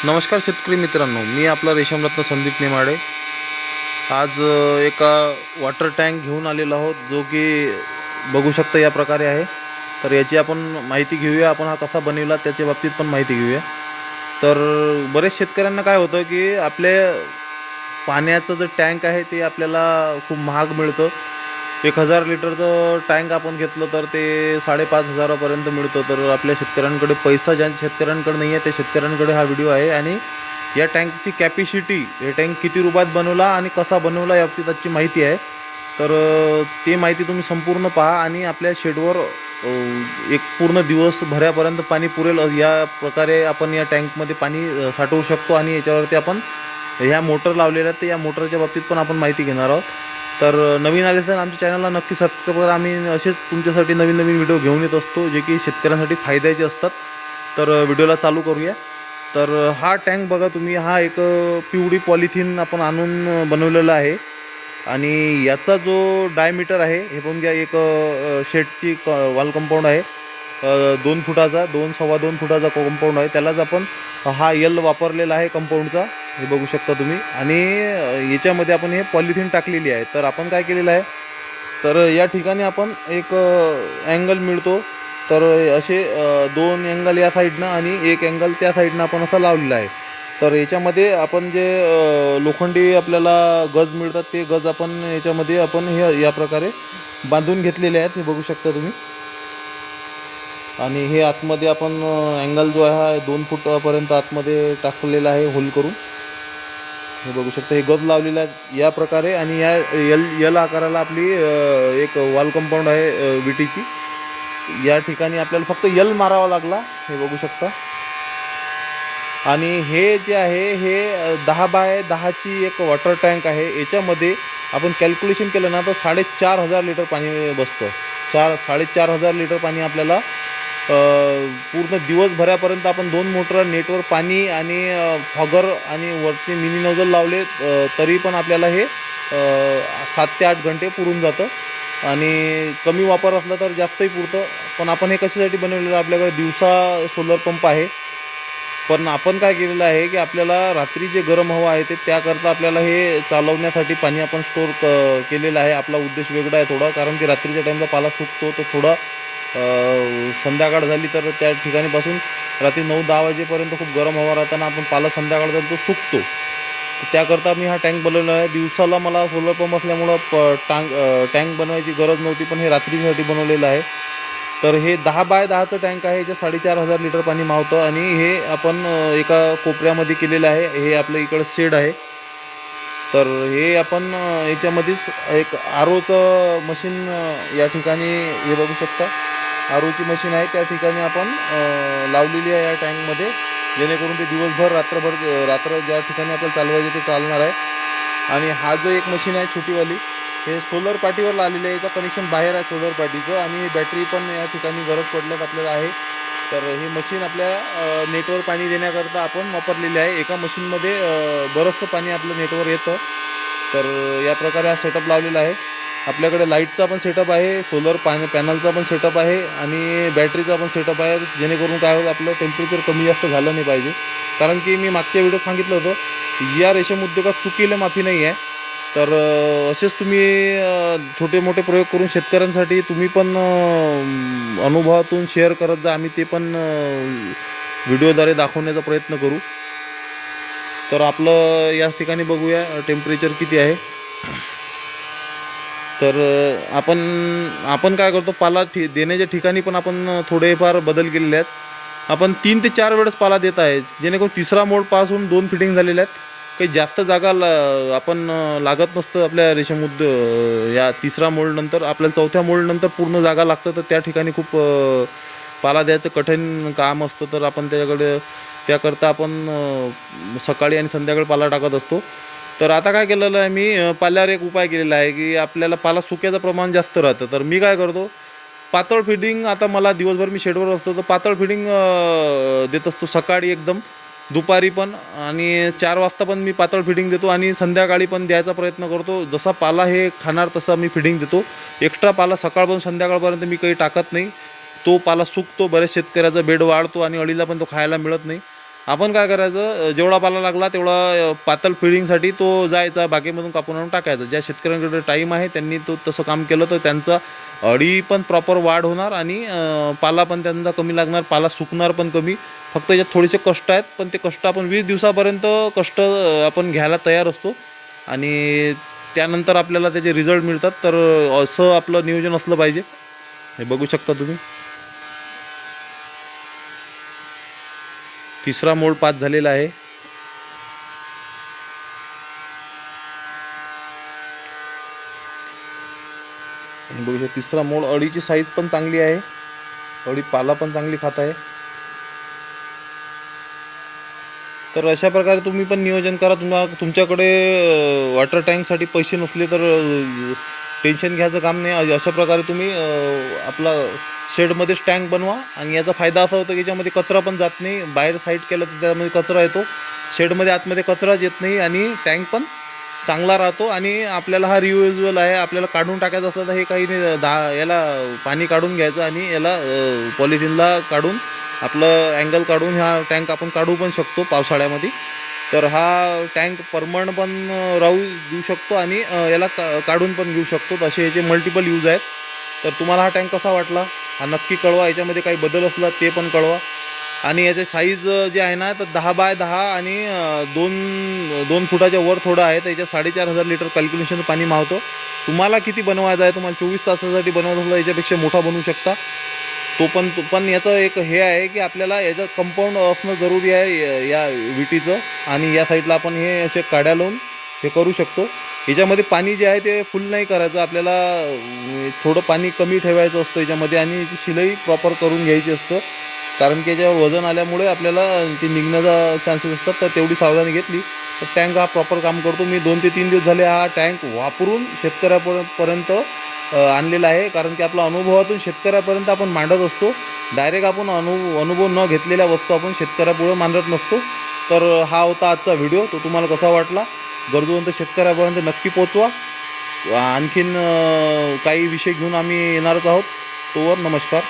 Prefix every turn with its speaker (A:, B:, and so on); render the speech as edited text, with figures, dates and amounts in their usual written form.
A: नमस्कार शेतकरी मित्रांनो, मी आपला रेशमरत्न संदीप नेमाडे। आज एका वॉटर टँक घेऊन आलेलो आहोत, जो की बघू शकता या प्रकारे आहे। तर याची आपण माहिती घेऊया, आपण हा कसा बनवला त्याच्या बाबतीत पण माहिती घेऊया। तर बरेच शेतकऱ्यांना काय होतं की आपले पाण्याचं जे टँक आहे ते आपल्याला खूप महाग मिळतं। 1000 लिटरचं टँक आपण घेतलं तर ते 5,500पर्यंत मिळतं। तर आपल्या शेतकऱ्यांकडे पैसा ज्या शेतकऱ्यांकडे नाही आहे त्या शेतकऱ्यांकडे हा व्हिडिओ आहे। आणि या टँकची कॅपॅसिटी, हे टँक किती रुपयात बनवला आणि कसा बनवला याबाबतीत आजची माहिती आहे। तर ती माहिती तुम्ही संपूर्ण पहा आणि आपल्या शेडवर एक पूर्ण दिवस भऱ्यापर्यंत पाणी पुरेल या प्रकारे आपण या टँकमध्ये पाणी साठवू शकतो। आणि याच्यावरती आपण ह्या मोटर लावलेल्या आहेत, तर या मोटरच्या बाबतीत पण आपण माहिती घेणार आहोत। तर नवीन आले तर आमच्या चॅनलला नक्की सबस्क्राईब करा। आम्ही असेच तुमच्यासाठी नवीन नवीन व्हिडिओ घेऊन येत असतो, जे की शेतकऱ्यांसाठी फायद्याचे असतात। तर व्हिडिओला चालू करूया। तर हा टँक बघा तुम्ही, हा एक पिवळी पॉलिथिन आपण आणून बनवलेला आहे। आणि याचा जो डायमीटर आहे हे पण घ्या, एक शेडची वॉल कंपाऊंड आहे 2 फुटाचा, 2-2.25 फुटाचा कंपाऊंड आहे। त्यालाच आपण हा यल वापरलेला आहे कंपाऊंडचा, हे बघू शकता तुम्ही। आणि याच्यामध्ये आपण हे पॉलिथिन टाकलेली आहे। तर आपण काय केलेलं आहे, तर या ठिकाणी आपण एक अँगल मिळतो, तर असे 2 अँगल या साईडनं आणि 1 अँगल त्या साईडनं आपण असं लावलेलं आहे। तर याच्यामध्ये आपण जे लोखंडी आपल्याला गज मिळतात ते गज आपण याच्यामध्ये आपण हे या प्रकारे बांधून घेतलेले आहेत, हे बघू शकता तुम्ही। आणि हे आतमध्ये आपण अँगल जो आहे हा 2 फुटापर्यंत आतमध्ये टाकलेला आहे होल करून, हे बघू शकता। हे गज लावलेला आहे या प्रकारे। आणि या यल आकाराला आपली एक वॉल कंपाऊंड आहे विटीची। या ठिकाणी आपल्याला फक्त यल मारावा लागला, हे बघू शकता। आणि हे जे आहे हे 10 बाय 10ची एक वॉटर टँक आहे। याच्यामध्ये आपण कॅल्क्युलेशन केलं ना तर 4,500 लिटर पाणी बसतं। 4,500 लिटर पाणी आपल्याला पूर्ण दिवसभरापर्यंत आपण 2 मोटर नेटवर पाणी आणि फॉगर आणि वरचे मिनी नोझल लावले तरी पण आपल्याला हे 7 ते 8 घंटे पुरून जातं। आणि कमी वापर असला तर जास्तही पुरतं। पण आपण हे कशासाठी बनवलेलं, आपल्याकडे दिवसा सोलर पंप आहे, पण आपण काय केलेलं आहे की आपल्याला रात्री जे गरम हवा आहे ते त्याकरता आपल्याला हे चालवण्यासाठी पाणी आपण स्टोअर केलेलं आहे। आपला उद्देश वेगळा आहे थोडा, कारण की रात्रीच्या टाईमला पाला सुकतो, तर थोडा संध्याकाळ झाली तर त्या ठिकाणीपासून रात्री 9-10 वाजेपर्यंत खूप गरम हवा राहताना आपण पाला संध्याकाळपर्यंत तो सुकतो। त्याकरता मी हा टँक बनवलेला आहे। दिवसाला मला सोलर पंप असल्यामुळं टँक बनवायची गरज नव्हती, पण हे रात्रीसाठी बनवलेलं आहे। तर हे 10 बाय 10चं टँक आहे, जे 4,500 लिटर पाणी मावतं। आणि हे आपण एका कोपऱ्यामध्ये केलेलं आहे, हे आपलं इकडं शेड आहे। तर हे आपण याच्यामध्येच एक आरोचं मशीन या ठिकाणी हे बघू शकता, आरोची मशीन आहे त्या ठिकाणी आपण लावलेली आहे या टँकमध्ये, जेणेकरून ते दिवसभर रात्र ज्या ठिकाणी आपल्याला चालवायचे ते चालणार आहे। आणि हा जो एक मशीन आहे छोटीवाली, हे सोलर पाटीवर लावलेलं आहे, याचं कनेक्शन बाहेर आहे सोलर पाटीचं। आणि बॅटरी पण या ठिकाणी गरज पडल्यास आपल्याला आहे। तर ही मशीन आपल्या नेटवर पाणी देण्याकरता आपण वापरलेली आहे। एका मशीनमध्ये बरंचसं पाणी आपलं नेटवर येतं। तर या प्रकारे हा सेटअप लावलेला आहे। आपल्याकडे लाईटचा पण सेटअप आहे, सोलर पॅनलचा पण सेटअप आहे आणि बॅटरीचा पण सेटअप आहे, जेणेकरून काय होतं आपलं टेम्परेचर कमी जास्त झालं नाही पाहिजे। कारण की मी मागच्या व्हिडिओत सांगितलं होतं, या रेशीम उद्योगात चुकीला माफी नाही आहे। तर असेच तुम्ही छोटे मोठे प्रयोग करून शेतकऱ्यांसाठी तुम्ही पण अनुभवातून शेअर करत जा, आम्ही ते पण व्हिडिओद्वारे दाखवण्याचा प्रयत्न करू। तर आपलं या ठिकाणी बघूया टेम्परेचर किती आहे। तर आपण काय करतो, पाला देण्याच्या ठिकाणी पण आपण थोडेफार बदल केलेले आहेत। आपण 3 ते 4 वेळेस पाला देत आहे, जेणेकरून तिसरा मोड पास होऊन 2 फिटिंग झालेल्या आहेत। काही जास्त जागा आपण लागत नसतं आपल्या रेशीम या तिसरा मोल्डनंतर। आपल्याला चौथ्या मोल्डनंतर पूर्ण जागा लागतं, तर त्या ठिकाणी खूप पाला द्यायचं कठीण काम असतं। तर आपण त्याकरता आपण सकाळी आणि संध्याकाळी पाला टाकत असतो। तर आता काय केलेलं आहे मी, पाल्यावर एक उपाय केलेला आहे की आपल्याला पाला सुक्याचं प्रमाण जास्त राहतं। तर मी काय करतो, पातळ फिडिंग, आता मला दिवसभर मी शेडवर असतो तर पातळ फिडिंग देत असतो, सकाळी एकदम, दुपारी पण, आणि 4 वाजता पण मी पातळ फिडिंग देतो। आणि संध्याकाळी पण द्यायचा प्रयत्न करतो, जसा पाला हे खाणार तसा मी फिडिंग देतो। एक्स्ट्रा पाला सकाळपासून संध्याकाळपर्यंत मी काही टाकत नाही, तो पाला सुकतो, बऱ्याच शेतकऱ्याचा बेड वाढतो आणि अळीला पण तो खायला मिळत नाही। आपण काय करायचं, जेवढा पाला लागला तेवढा पातळ फिडिंगसाठी तो जायचा, बागेमधून कापून आणून टाकायचं. ज्या शेतकऱ्यांकडे टाईम आहे त्यांनी तो तसं काम केलं तर त्यांचा अळी पण प्रॉपर वाढ होणार आणि पाला पण त्यांचा कमी लागणार, पाला सुकणार पण कमी. फक्त याच्यात थोडेसे कष्ट आहेत, पण ते कष्ट आपण 20 दिवसापर्यंत कष्ट आपण घ्यायला तयार असतो आणि त्यानंतर आपल्याला त्याचे रिझल्ट मिळतात. तर असं आपलं नियोजन असलं पाहिजे. हे बघू शकता तुम्ही, तिसरा मोड पास झालेला आहे. बघू शकता तिसरा मोड. अळीची साईज पण चांगली आहे, अळी पाला पण चांगली खात आहे. तर अशा प्रकारे तुम्ही पण नियोजन करा. तुमच्याकडे वॉटर टँकसाठी पैसे नसले तर टेन्शन घ्यायचं काम नाही. अशा प्रकारे तुम्ही आपला शेडमध्येच टँक बनवा आणि याचा फायदा असा होतो की याच्यामध्ये कचरा पण जात नाही. बाहेर साईड केलं तर त्यामध्ये कचरा येतो, शेडमध्ये आतमध्ये कचराच येत नाही आणि टँक पण चांगला राहतो. आणि आपल्याला हा रियुजेबल आहे. आपल्याला काढून टाकायचं असलं तर हे काही नाही, याला पाणी काढून घ्यायचं आणि याला पॉलिथिनला काढून आपलं अँगल काढून हा टँक आपण काढू पण शकतो पावसाळ्यामध्ये. तर हा टँक परमनंट पण राहू देऊ शकतो आणि याला काढून पण घेऊ शकतो. असे याचे मल्टिपल यूज आहेत. तर तुम्हाला हा टँक कसा वाटला हा नक्की कळवा. याच्यामध्ये काही बदल असला ते पण कळवा. आणि याचे साईज जे आहे ना, तर 10 बाय 10 आणि 2 फुटाच्या वर थोडं आहे. तर याच्यात 4,500 लिटर कॅल्क्युलेशन पाणी मावतं. तुम्हाला किती बनवायचं आहे, तुम्हाला 24 तासासाठी बनवायचं असलं याच्यापेक्षा मोठा बनवू शकता. पण याचं एक हे आहे की आपल्याला याचं कंपाऊंड असणं जरुरी आहे या विटीचं. आणि या साईडला आपण हे असे काड्या लावून हे करू शकतो. याच्यामध्ये पाणी जे आहे ते फुल नाही करायचं, आपल्याला थोडं पाणी कमी ठेवायचं असतं याच्यामध्ये. आणि याची शिलाई प्रॉपर करून घ्यायची असतं, कारण की याच्यावर वजन आल्यामुळे आपल्याला ते निघण्याचा चान्सेस असतात. तर तेवढी सावधानी घेतली तर टँक हा प्रॉपर काम करतो. मी 2 ते 3 दिवस झाले हा टँक वापरून शेतकऱ्यापर्यंत आणलेला आहे. कारण की आपला अनुभवातून शेतकऱ्यापर्यंत आपण मांडत असतो. डायरेक्ट आपण अनुभव न घेतलेल्या वस्तू आपण शेतकऱ्यापुढे मांडत नसतो. तर हा होता आजचा व्हिडिओ. तो तुम्हाला कसा वाटला, गरजूवंत शेतकऱ्यापर्यंत नक्की पोचवा. आणखीन काही विषय घेऊन आम्ही येणारच आहोत. तोवर नमस्कार.